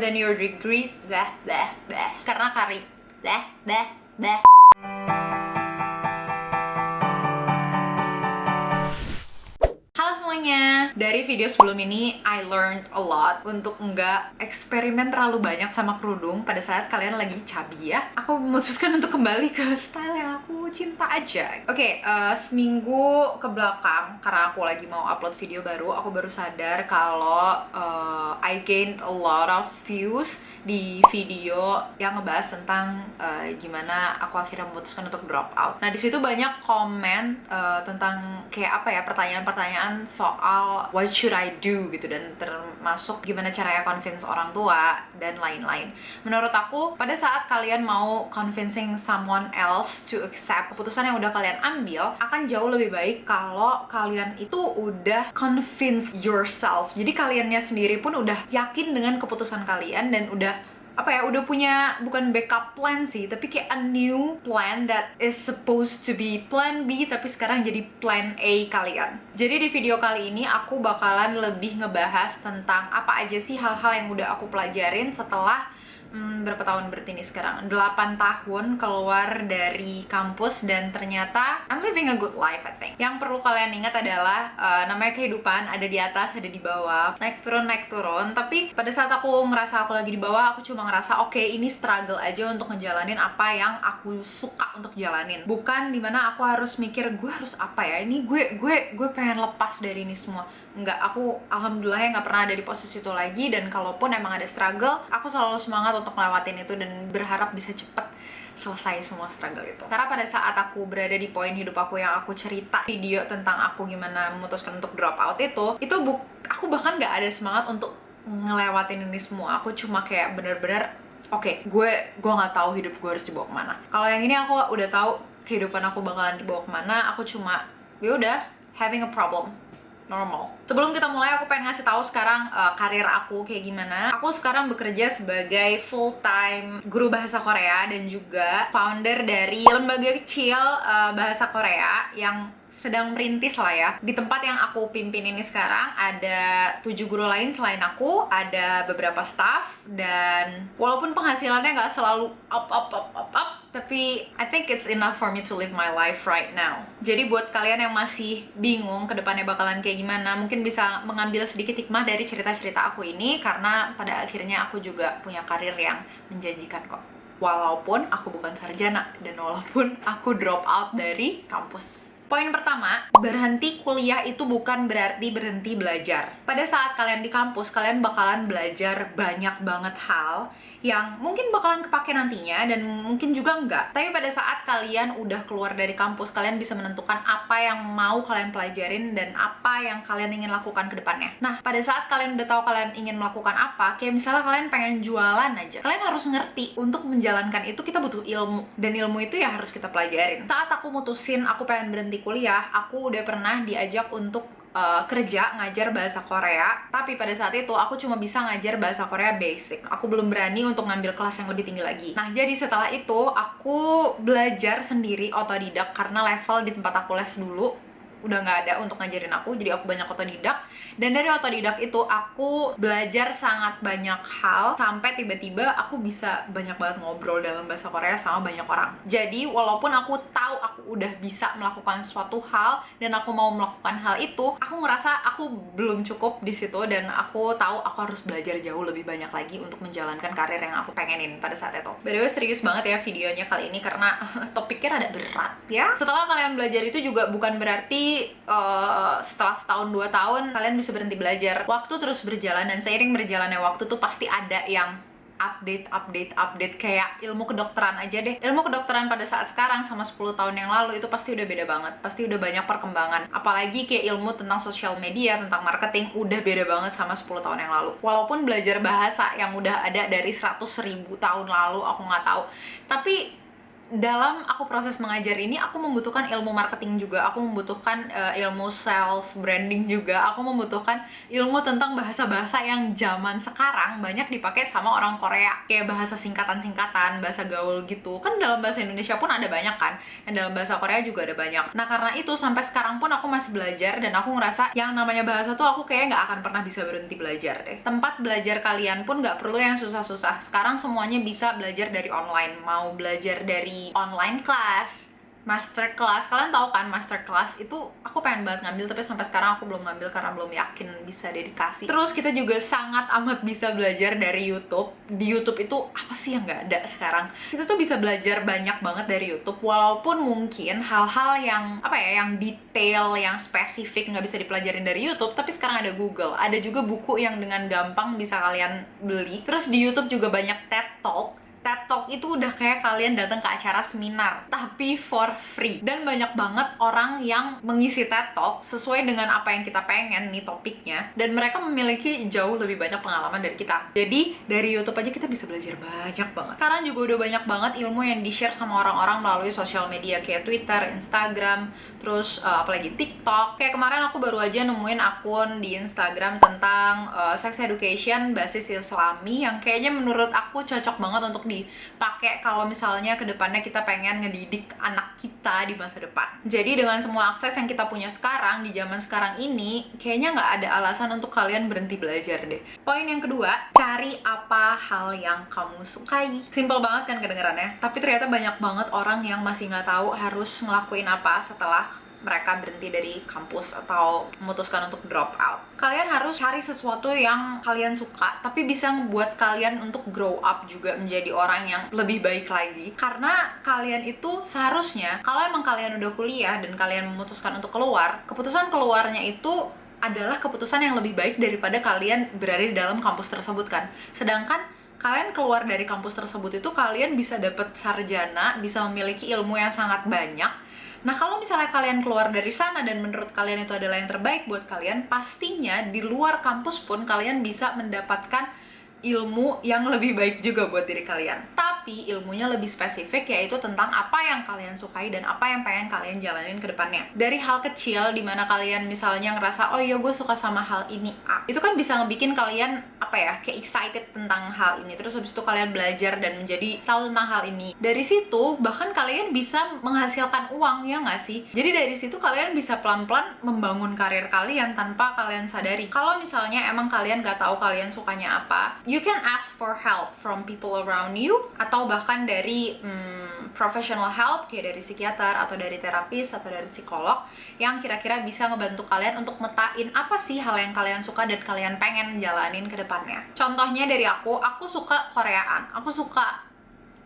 then your degree blah blah blah karena kari blah blah blah. Halo semuanya, dari video sebelum ini I learned a lot untuk nggak eksperimen terlalu banyak sama kerudung pada saat kalian lagi chubby ya. Aku memutuskan untuk kembali ke style yang aku cinta aja. Oke, seminggu ke belakang karena aku lagi mau upload video baru, aku baru sadar kalau I gained a lot of views di video yang ngebahas tentang gimana aku akhirnya memutuskan untuk drop out. Nah, di situ banyak komen tentang kayak apa ya, pertanyaan-pertanyaan soal what should I do gitu, dan termasuk gimana caranya convince orang tua dan lain-lain. Menurut aku, pada saat kalian mau convincing someone else to accept keputusan yang udah kalian ambil, akan jauh lebih baik kalau kalian itu udah convince yourself. Jadi kaliannya sendiri pun udah yakin dengan keputusan kalian dan udah udah punya bukan backup plan sih, tapi kayak a new plan that is supposed to be plan B tapi sekarang jadi plan A kalian. Jadi di video kali ini aku bakalan lebih ngebahas tentang apa aja sih hal-hal yang udah aku pelajarin setelah berapa tahun berarti ini sekarang? 8 tahun keluar dari kampus dan ternyata I'm living a good life, I think. Yang perlu kalian ingat adalah namanya kehidupan, ada di atas, ada di bawah, naik turun, tapi pada saat aku ngerasa aku lagi di bawah, aku cuma ngerasa oke, ini struggle aja untuk ngejalanin apa yang aku suka untuk jalanin. Bukan dimana aku harus mikir gue harus apa ya, ini gue pengen lepas dari ini semua. Enggak, aku alhamdulillah nggak pernah ada di posisi itu lagi, dan kalaupun emang ada struggle, aku selalu semangat untuk ngelewatin itu dan berharap bisa cepet selesai semua struggle itu. Karena pada saat aku berada di poin hidup aku yang aku cerita video tentang aku gimana memutuskan untuk drop out itu aku bahkan nggak ada semangat untuk ngelewatin ini semua. Aku cuma kayak bener-bener oke, gue nggak tahu hidup gue harus dibawa kemana. Kalau yang ini aku udah tahu kehidupan aku bakalan dibawa kemana. Aku cuma ya udah having a problem normal. Sebelum kita mulai, aku pengen ngasih tahu sekarang karir aku kayak gimana. Aku sekarang bekerja sebagai full-time guru bahasa Korea dan juga founder dari lembaga kecil bahasa Korea yang sedang merintis lah ya. Di tempat yang aku pimpin ini sekarang ada 7 guru lain selain aku, ada beberapa staff, dan walaupun penghasilannya nggak selalu up, tapi I think it's enough for me to live my life right now. Jadi buat kalian yang masih bingung ke depannya bakalan kayak gimana, mungkin bisa mengambil sedikit hikmah dari cerita-cerita aku ini, karena pada akhirnya aku juga punya karir yang menjanjikan kok. Walaupun aku bukan sarjana dan walaupun aku drop out dari kampus. Poin pertama, berhenti kuliah itu bukan berarti berhenti belajar. Pada saat kalian di kampus, kalian bakalan belajar banyak banget hal yang mungkin bakalan kepake nantinya dan mungkin juga enggak. Tapi pada saat kalian udah keluar dari kampus, kalian bisa menentukan apa yang mau kalian pelajarin dan apa yang kalian ingin lakukan ke depannya. Nah, pada saat kalian udah tahu kalian ingin melakukan apa, kayak misalnya kalian pengen jualan aja, kalian harus ngerti untuk menjalankan itu kita butuh ilmu, dan ilmu itu ya harus kita pelajarin. Saat aku mutusin aku pengen berhenti kuliah, aku udah pernah diajak untuk kerja ngajar bahasa Korea, tapi pada saat itu aku cuma bisa ngajar bahasa Korea basic. Aku belum berani untuk ngambil kelas yang lebih tinggi lagi. Nah, jadi setelah itu aku belajar sendiri otodidak karena level di tempat aku les dulu udah nggak ada untuk ngajarin aku, jadi aku banyak otodidak. Dan dari otodidak itu aku belajar sangat banyak hal sampai tiba-tiba aku bisa banyak banget ngobrol dalam bahasa Korea sama banyak orang. Jadi walaupun aku tahu aku udah bisa melakukan suatu hal dan aku mau melakukan hal itu, aku ngerasa aku belum cukup di situ, dan aku tahu aku harus belajar jauh lebih banyak lagi untuk menjalankan karir yang aku pengenin pada saat itu. By the way, serius banget ya videonya kali ini karena topiknya rada berat ya. Setelah kalian belajar itu juga bukan berarti setelah setahun 2 tahun kalian bisa berhenti belajar. Waktu terus berjalan, dan seiring berjalannya waktu tuh pasti ada yang update kayak ilmu kedokteran aja deh. Ilmu kedokteran pada saat sekarang sama 10 tahun yang lalu itu pasti udah beda banget. Pasti udah banyak perkembangan. Apalagi kayak ilmu tentang sosial media, tentang marketing udah beda banget sama 10 tahun yang lalu. Walaupun belajar bahasa yang udah ada dari 100.000 tahun lalu aku nggak tahu, tapi dalam aku proses mengajar ini, aku membutuhkan ilmu marketing juga, aku membutuhkan ilmu self branding juga, aku membutuhkan ilmu tentang bahasa-bahasa yang zaman sekarang banyak dipakai sama orang Korea, kayak bahasa singkatan-singkatan, bahasa gaul gitu. Kan dalam bahasa Indonesia pun ada banyak kan, dan dalam bahasa Korea juga ada banyak. Nah karena itu sampai sekarang pun aku masih belajar, dan aku ngerasa yang namanya bahasa tuh aku kayak nggak akan pernah bisa berhenti belajar deh. Tempat belajar kalian pun nggak perlu yang susah-susah. Sekarang semuanya bisa belajar dari online, mau belajar dari online class, master class. Kalian tahu kan master class itu aku pengen banget ngambil, tapi sampai sekarang aku belum ngambil karena belum yakin bisa dedikasi. Terus kita juga sangat amat bisa belajar dari YouTube. Di YouTube itu apa sih yang nggak ada sekarang? Kita tuh bisa belajar banyak banget dari YouTube, walaupun mungkin hal-hal yang apa ya, yang detail, yang spesifik nggak bisa dipelajarin dari YouTube, tapi sekarang ada Google. Ada juga buku yang dengan gampang bisa kalian beli. Terus di YouTube juga banyak TED Talk. TED Talk itu udah kayak kalian datang ke acara seminar, tapi for free. Dan banyak banget orang yang mengisi TED Talk sesuai dengan apa yang kita pengen nih topiknya. Dan mereka memiliki jauh lebih banyak pengalaman dari kita. Jadi, dari YouTube aja kita bisa belajar banyak banget. Sekarang juga udah banyak banget ilmu yang di-share sama orang-orang melalui sosial media kayak Twitter, Instagram, terus apalagi TikTok. Kayak kemarin aku baru aja nemuin akun di Instagram tentang sex education basis Islami yang kayaknya menurut aku cocok banget untuk dipakai kalau misalnya kedepannya kita pengen ngedidik anak kita di masa depan. Jadi dengan semua akses yang kita punya sekarang di zaman sekarang ini, kayaknya nggak ada alasan untuk kalian berhenti belajar deh. Poin yang kedua, cari apa hal yang kamu sukai. Simple banget kan kedengarannya, tapi ternyata banyak banget orang yang masih nggak tahu harus ngelakuin apa setelah mereka berhenti dari kampus atau memutuskan untuk drop out. Kalian harus cari sesuatu yang kalian suka, tapi bisa membuat kalian untuk grow up juga menjadi orang yang lebih baik lagi. Karena kalian itu seharusnya, kalau emang kalian udah kuliah dan kalian memutuskan untuk keluar, keputusan keluarnya itu adalah keputusan yang lebih baik daripada kalian berada di dalam kampus tersebut kan. Sedangkan kalian keluar dari kampus tersebut itu kalian bisa dapat sarjana, bisa memiliki ilmu yang sangat banyak. Nah, kalau misalnya kalian keluar dari sana dan menurut kalian itu adalah yang terbaik buat kalian, pastinya di luar kampus pun kalian bisa mendapatkan ilmu yang lebih baik juga buat diri kalian. Tapi ilmunya lebih spesifik, yaitu tentang apa yang kalian sukai dan apa yang pengen kalian jalanin ke depannya. Dari hal kecil dimana kalian misalnya ngerasa, oh iya gue suka sama hal ini A, itu kan bisa ngebikin kalian apa ya, kayak excited tentang hal ini. Terus habis itu kalian belajar dan menjadi tahu tentang hal ini. Dari situ bahkan kalian bisa menghasilkan uang, ya nggak sih? Jadi dari situ kalian bisa pelan-pelan membangun karir kalian tanpa kalian sadari. Kalau misalnya emang kalian nggak tahu kalian sukanya apa, you can ask for help from people around you, atau bahkan dari professional help kayak dari psikiater atau dari terapis atau dari psikolog yang kira-kira bisa ngebantu kalian untuk metain apa sih hal yang kalian suka dan kalian pengen jalanin ke depannya. Contohnya dari aku suka Koreaan, aku suka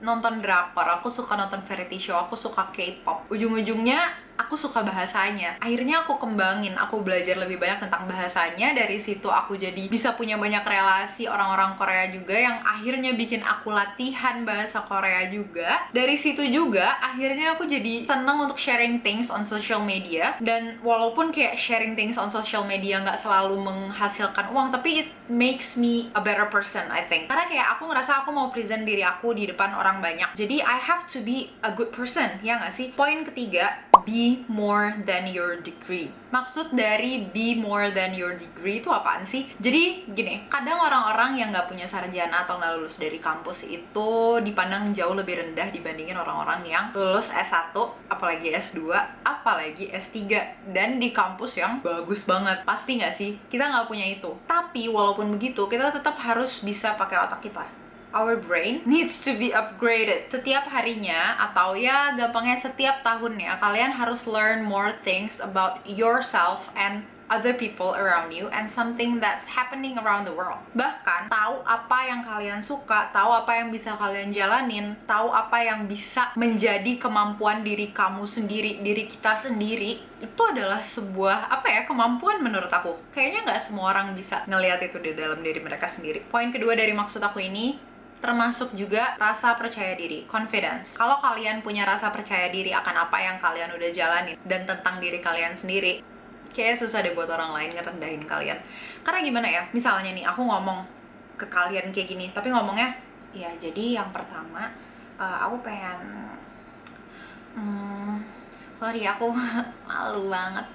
nonton drakor, aku suka nonton variety show, aku suka K-pop. Ujung-ujungnya aku suka bahasanya. Akhirnya aku kembangin, aku belajar lebih banyak tentang bahasanya. Dari situ aku jadi bisa punya banyak relasi orang-orang Korea juga yang akhirnya bikin aku latihan bahasa Korea juga. Dari situ juga akhirnya aku jadi senang untuk sharing things on social media. Dan walaupun kayak sharing things on social media nggak selalu menghasilkan uang, tapi it makes me a better person, I think. Karena kayak aku ngerasa aku mau present diri aku di depan orang banyak. Jadi I have to be a good person, ya nggak sih? Poin ketiga, be more than your degree. Maksud dari be more than your degree itu apaan sih? Jadi gini, kadang orang-orang yang nggak punya sarjana atau nggak lulus dari kampus itu dipandang jauh lebih rendah dibandingin orang-orang yang lulus S1, apalagi S2, apalagi S3, dan di kampus yang bagus banget. Pasti nggak sih? Kita nggak punya itu. Tapi walaupun begitu, kita tetap harus bisa pakai otak kita. Our brain needs to be upgraded. Setiap harinya, atau ya gampangnya setiap tahunnya, kalian harus learn more things about yourself and other people around you and something that's happening around the world. Bahkan, tahu apa yang kalian suka, tahu apa yang bisa kalian jalanin, tahu apa yang bisa menjadi kemampuan diri kamu sendiri, diri kita sendiri, itu adalah sebuah, apa ya, kemampuan menurut aku. Kayaknya nggak semua orang bisa ngelihat itu di dalam diri mereka sendiri. Poin kedua dari maksud aku ini, termasuk juga rasa percaya diri, confidence. Kalau kalian punya rasa percaya diri akan apa yang kalian udah jalanin dan tentang diri kalian sendiri, kayaknya susah deh buat orang lain ngerendahin kalian. Karena gimana ya, misalnya nih aku ngomong ke kalian kayak gini, tapi ngomongnya, ya jadi yang pertama aku pengen Sorry, aku malu banget.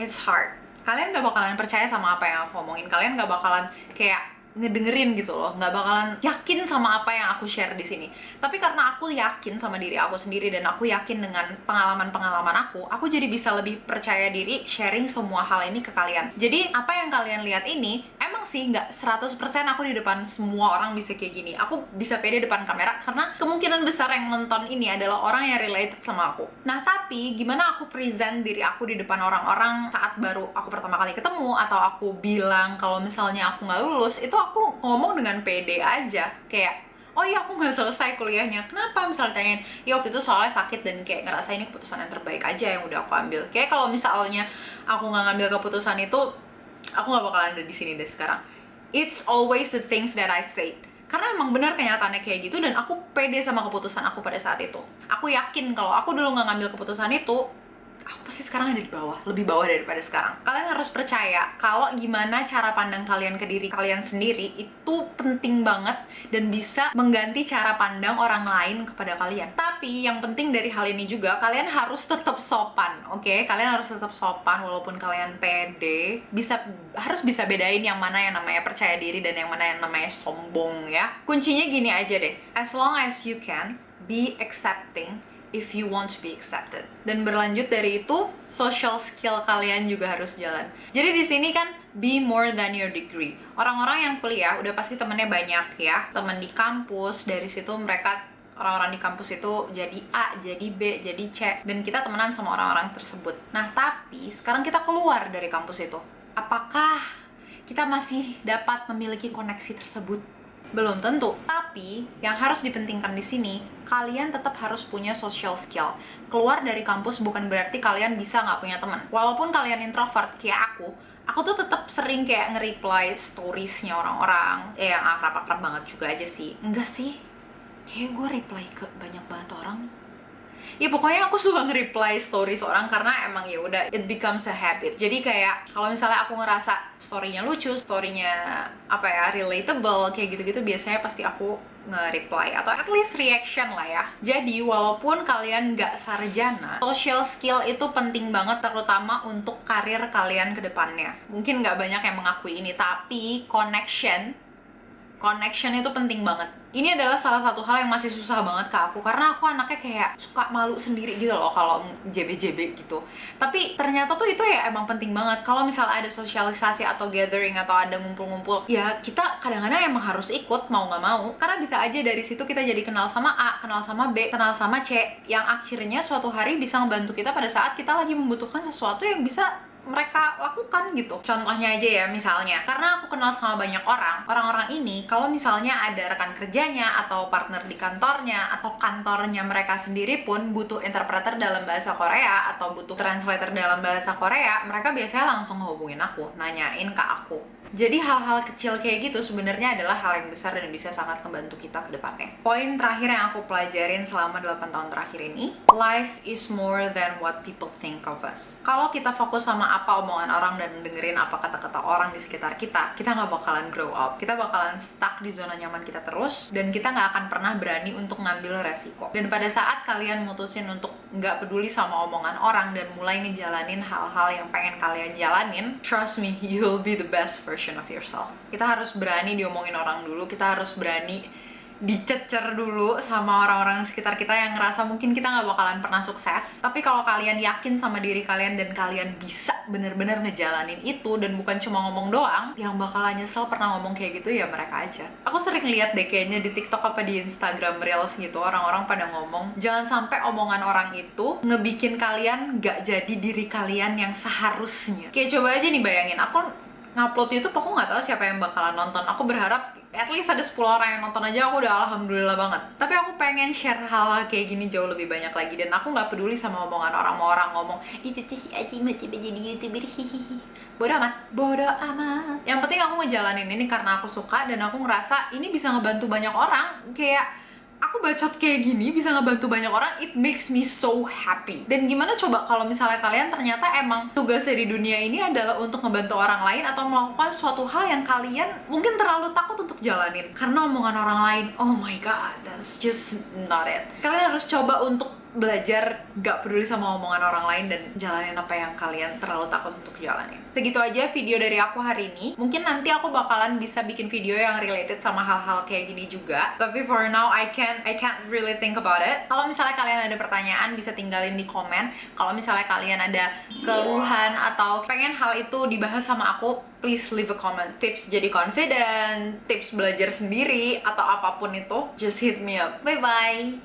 It's hard. Kalian gak bakalan percaya sama apa yang aku ngomongin. Kalian gak bakalan kayak ngedengerin gitu loh, nggak bakalan yakin sama apa yang aku share di sini. Tapi karena aku yakin sama diri aku sendiri dan aku yakin dengan pengalaman-pengalaman aku jadi bisa lebih percaya diri sharing semua hal ini ke kalian. Jadi apa yang kalian lihat ini emang sih nggak 100% aku di depan semua orang bisa kayak gini. Aku bisa pede depan kamera karena kemungkinan besar yang nonton ini adalah orang yang related sama aku. Nah, tapi gimana aku present diri aku di depan orang-orang saat baru aku pertama kali ketemu, atau aku bilang kalau misalnya aku nggak lulus, itu aku ngomong dengan pede aja, kayak oh iya aku nggak selesai kuliahnya. Kenapa? Misalnya tanyain, ya waktu itu soalnya sakit dan kayak ngerasa ini keputusan yang terbaik aja yang udah aku ambil. Kayak kalau misalnya aku nggak ngambil keputusan itu, aku nggak bakalan ada di sini deh sekarang. It's always the things that I say. Karena emang benar kenyataannya kayak gitu dan aku pede sama keputusan aku pada saat itu. Aku yakin kalau aku dulu nggak ngambil keputusan itu, aku pasti sekarang ada di bawah, lebih bawah daripada sekarang. Kalian harus percaya kalau gimana cara pandang kalian ke diri kalian sendiri itu penting banget dan bisa mengganti cara pandang orang lain kepada kalian. Tapi yang penting dari hal ini juga, kalian harus tetap sopan, oke? Kalian harus tetap sopan walaupun kalian pede. Harus bisa bedain yang mana yang namanya percaya diri dan yang mana yang namanya sombong ya. Kuncinya gini aja deh, as long as you can be accepting if you want to be accepted. Dan berlanjut dari itu, social skill kalian juga harus jalan. Jadi di sini kan be more than your degree. Orang-orang yang kuliah udah pasti temennya banyak ya, temen di kampus. Dari situ mereka orang-orang di kampus itu jadi A, jadi B, jadi C, dan kita temenan sama orang-orang tersebut. Nah, tapi sekarang kita keluar dari kampus itu. Apakah kita masih dapat memiliki koneksi tersebut? Belum tentu. Tapi yang harus dipentingkan di sini, kalian tetap harus punya social skill. Keluar dari kampus bukan berarti kalian bisa nggak punya teman. Walaupun kalian introvert kayak aku tuh tetap sering kayak nge-reply storiesnya orang-orang. Yang akrab-akrab banget juga aja sih. Enggak sih, kayak gue reply ke banyak banget orang. Ya pokoknya aku suka nge-reply stories orang karena emang ya udah it becomes a habit. Jadi kayak kalau misalnya aku ngerasa story-nya lucu, story-nya apa ya, relatable kayak gitu-gitu, biasanya pasti aku nge-reply atau at least reaction lah ya. Jadi walaupun kalian nggak sarjana, social skill itu penting banget terutama untuk karir kalian ke depannya. Mungkin nggak banyak yang mengakui ini, tapi connection itu penting banget. Ini adalah salah satu hal yang masih susah banget ke aku karena aku anaknya kayak suka malu sendiri gitu loh kalau JB-JB gitu. Tapi ternyata tuh itu ya emang penting banget. Kalau misalnya ada sosialisasi atau gathering atau ada ngumpul-ngumpul, ya kita kadang-kadang emang harus ikut mau nggak mau. Karena bisa aja dari situ kita jadi kenal sama A, kenal sama B, kenal sama C, yang akhirnya suatu hari bisa ngebantu kita pada saat kita lagi membutuhkan sesuatu yang bisa mereka lakukan gitu. Contohnya aja ya, misalnya karena aku kenal sama banyak orang-orang ini kalau misalnya ada rekan kerjanya atau partner di kantornya atau kantornya mereka sendiri pun butuh interpreter dalam bahasa Korea atau butuh translator dalam bahasa Korea, mereka biasanya langsung hubungin aku, nanyain ke aku. Jadi hal-hal kecil kayak gitu sebenarnya adalah hal yang besar dan bisa sangat membantu kita ke depannya. Poin terakhir yang aku pelajarin selama 8 tahun terakhir ini, life is more than what people think of us. Kalau kita fokus sama apa omongan orang dan dengerin apa kata-kata orang di sekitar kita nggak bakalan grow up. Kita bakalan stuck di zona nyaman kita terus, dan kita nggak akan pernah berani untuk ngambil resiko. Dan pada saat kalian mutusin untuk nggak peduli sama omongan orang dan mulai ngejalanin hal-hal yang pengen kalian jalanin, trust me, you'll be the best version of yourself. Kita harus berani diomongin orang dulu, kita harus berani dicecer dulu sama orang-orang sekitar kita yang ngerasa mungkin kita nggak bakalan pernah sukses. Tapi kalau kalian yakin sama diri kalian dan kalian bisa bener-bener ngejalanin itu dan bukan cuma ngomong doang, yang bakalan nyesel pernah ngomong kayak gitu ya mereka aja. Aku sering lihat deh kayaknya di TikTok apa di Instagram Reels gitu, orang-orang pada ngomong jangan sampai omongan orang itu ngebikin kalian nggak jadi diri kalian yang seharusnya. Kayak coba aja nih bayangin, aku ngupload YouTube, aku nggak tahu siapa yang bakalan nonton. Aku berharap at least ada 10 orang yang nonton aja, aku udah alhamdulillah banget. Tapi aku pengen share hal-hal kayak gini jauh lebih banyak lagi, dan aku nggak peduli sama omongan orang. Mau orang ngomong itu tuh si Aci mau coba jadi YouTuber, hihihi, bodoh amat. Yang penting aku ngejalanin ini karena aku suka dan aku ngerasa ini bisa ngebantu banyak orang. Kayak aku bacot kayak gini bisa ngebantu banyak orang, it makes me so happy. Dan gimana coba kalau misalnya kalian ternyata emang tugasnya di dunia ini adalah untuk ngebantu orang lain atau melakukan suatu hal yang kalian mungkin terlalu takut untuk jalanin karena omongan orang lain. Oh my god, that's just not it. Kalian harus coba untuk belajar gak peduli sama omongan orang lain dan jalanin apa yang kalian terlalu takut untuk jalanin. Segitu aja video dari aku hari ini. Mungkin nanti aku bakalan bisa bikin video yang related sama hal-hal kayak gini juga. Tapi for now I can't really think about it. Kalau misalnya kalian ada pertanyaan bisa tinggalin di komen. Kalau misalnya kalian ada keluhan atau pengen hal itu dibahas sama aku, please leave a comment. Tips jadi confident, tips belajar sendiri atau apapun itu, just hit me up. Bye bye.